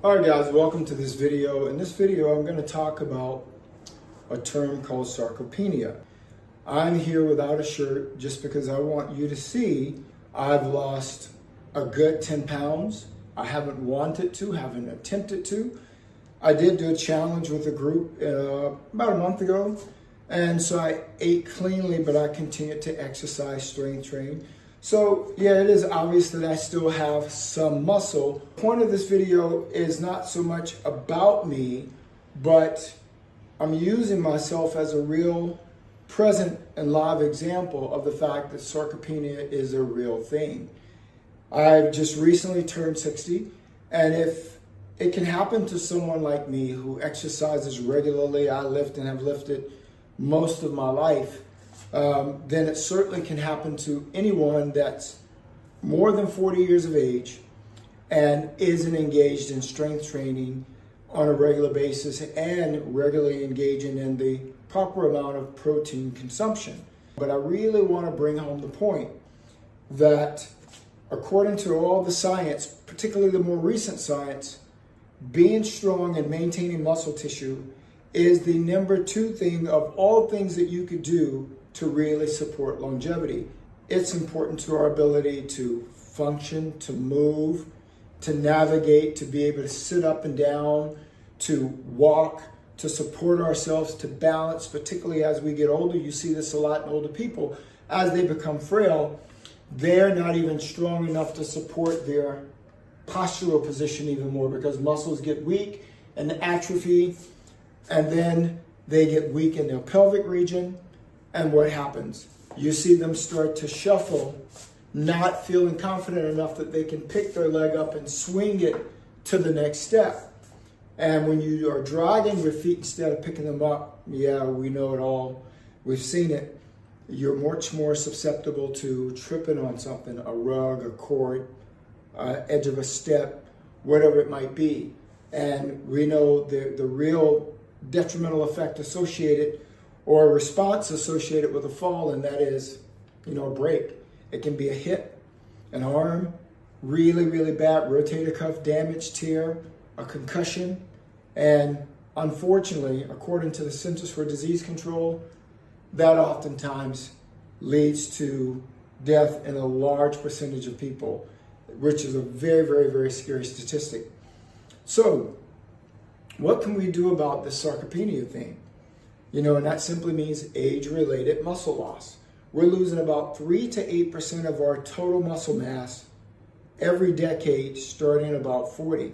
Alright guys, welcome to this video. In this video I'm going to talk about a term called sarcopenia. I'm here without a shirt just because I want you to see I've lost a good 10 pounds. I haven't wanted to, haven't attempted to. I did do a challenge with a group about a month ago, and so I ate cleanly, but I continued to exercise, strength train. So yeah, it is obvious that I still have some muscle. The point of this video is not so much about me, but I'm using myself as a real present and live example of the fact that sarcopenia is a real thing. I've just recently turned 60, and if it can happen to someone like me who exercises regularly, I lift and have lifted most of my life, then it certainly can happen to anyone that's more than 40 years of age and isn't engaged in strength training on a regular basis and regularly engaging in the proper amount of protein consumption. But I really want to bring home the point that according to all the science, particularly the more recent science, being strong and maintaining muscle tissue is the number 2 thing of all things that you could do to really support longevity. It's important to our ability to function, to move, to navigate, to be able to sit up and down, to walk, to support ourselves, to balance, particularly as we get older. You see this a lot in older people. As they become frail, they're not even strong enough to support their postural position even more because muscles get weak and atrophy, and then they get weak in their pelvic region. And what happens? You see them start to shuffle, not feeling confident enough that they can pick their leg up and swing it to the next step. And when you are dragging your feet instead of picking them up, yeah, we know it all. We've seen it. You're much more susceptible to tripping on something, a rug, a cord, edge of a step, whatever it might be. And we know the real detrimental effect associated or a response associated with a fall, and that is, a break. It can be a hit, an arm, really, really bad rotator cuff damage, tear, a concussion, and unfortunately, according to the Centers for Disease Control, that oftentimes leads to death in a large percentage of people, which is a very, very, very scary statistic. So, what can we do about this sarcopenia thing? And that simply means age-related muscle loss. We're losing about 3 to 8% of our total muscle mass every decade, starting at about 40.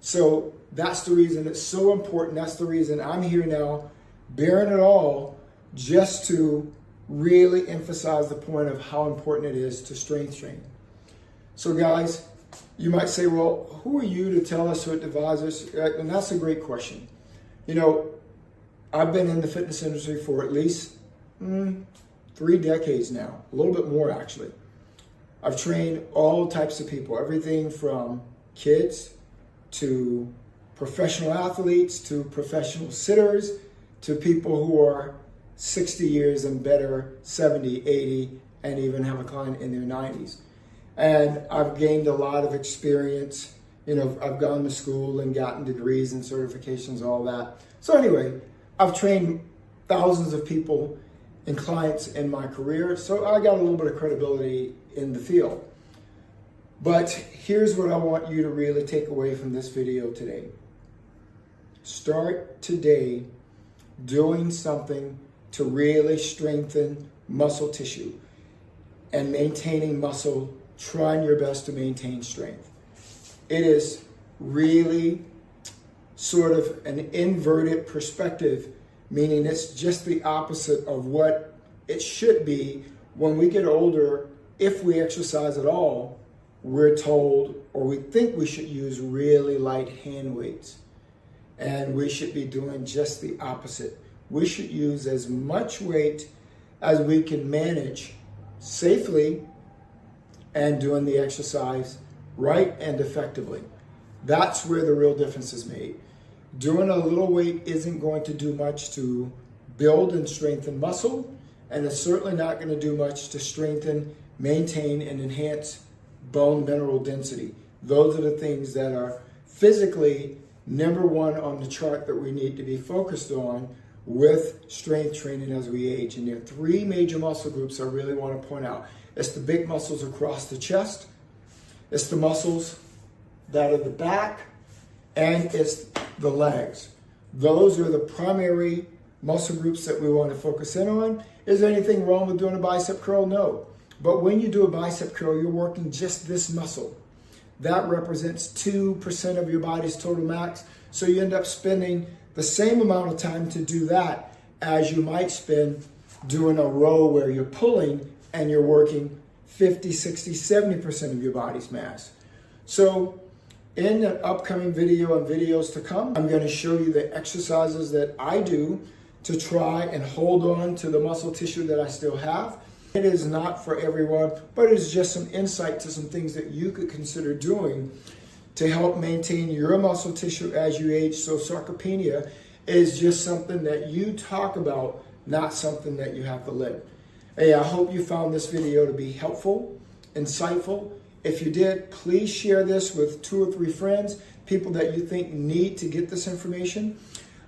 So that's the reason it's so important. That's the reason I'm here now, bearing it all, just to really emphasize the point of how important it is to strength train. So guys, you might say, well, who are you to tell us, who advise us? And that's a great question. I've been in the fitness industry for at least 3 decades now, a little bit more actually. I've trained all types of people, everything from kids to professional athletes to professional sitters to people who are 60 years and better, 70, 80, and even have a client in their 90s. And I've gained a lot of experience. I've gone to school and gotten degrees and certifications, all that. So anyway, I've trained thousands of people and clients in my career, so I got a little bit of credibility in the field. But here's what I want you to really take away from this video today. Start today doing something to really strengthen muscle tissue and maintaining muscle, trying your best to maintain strength. It is really sort of an inverted perspective, meaning it's just the opposite of what it should be. When we get older, if we exercise at all, we're told, or we think we should use really light hand weights. And we should be doing just the opposite. We should use as much weight as we can manage safely and doing the exercise right and effectively. That's where the real difference is made. Doing a little weight isn't going to do much to build and strengthen muscle, and it's certainly not going to do much to strengthen, maintain, and enhance bone mineral density. Those are the things that are physically number one on the chart that we need to be focused on with strength training as we age. And there are three major muscle groups I really want to point out. It's the big muscles across the chest, it's the muscles that are the back, and it's the legs. Those are the primary muscle groups that we want to focus in on. Is there anything wrong with doing a bicep curl? No. But when you do a bicep curl, you're working just this muscle. That represents 2% of your body's total max. So you end up spending the same amount of time to do that as you might spend doing a row where you're pulling and you're working 50, 60, 70% of your body's mass. So in an upcoming video and videos to come, I'm going to show you the exercises that I do to try and hold on to the muscle tissue that I still have. It is not for everyone, but it is just some insight to some things that you could consider doing to help maintain your muscle tissue as you age. So sarcopenia is just something that you talk about, not something that you have to live. Hey, I hope you found this video to be helpful, insightful. If you did, please share this with 2 or 3 friends, people that you think need to get this information.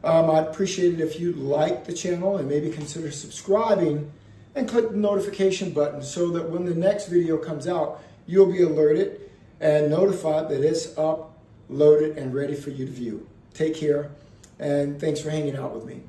I'd appreciate it if you like the channel and maybe consider subscribing and click the notification button so that when the next video comes out, you'll be alerted and notified that it's up, loaded, and ready for you to view. Take care, and thanks for hanging out with me.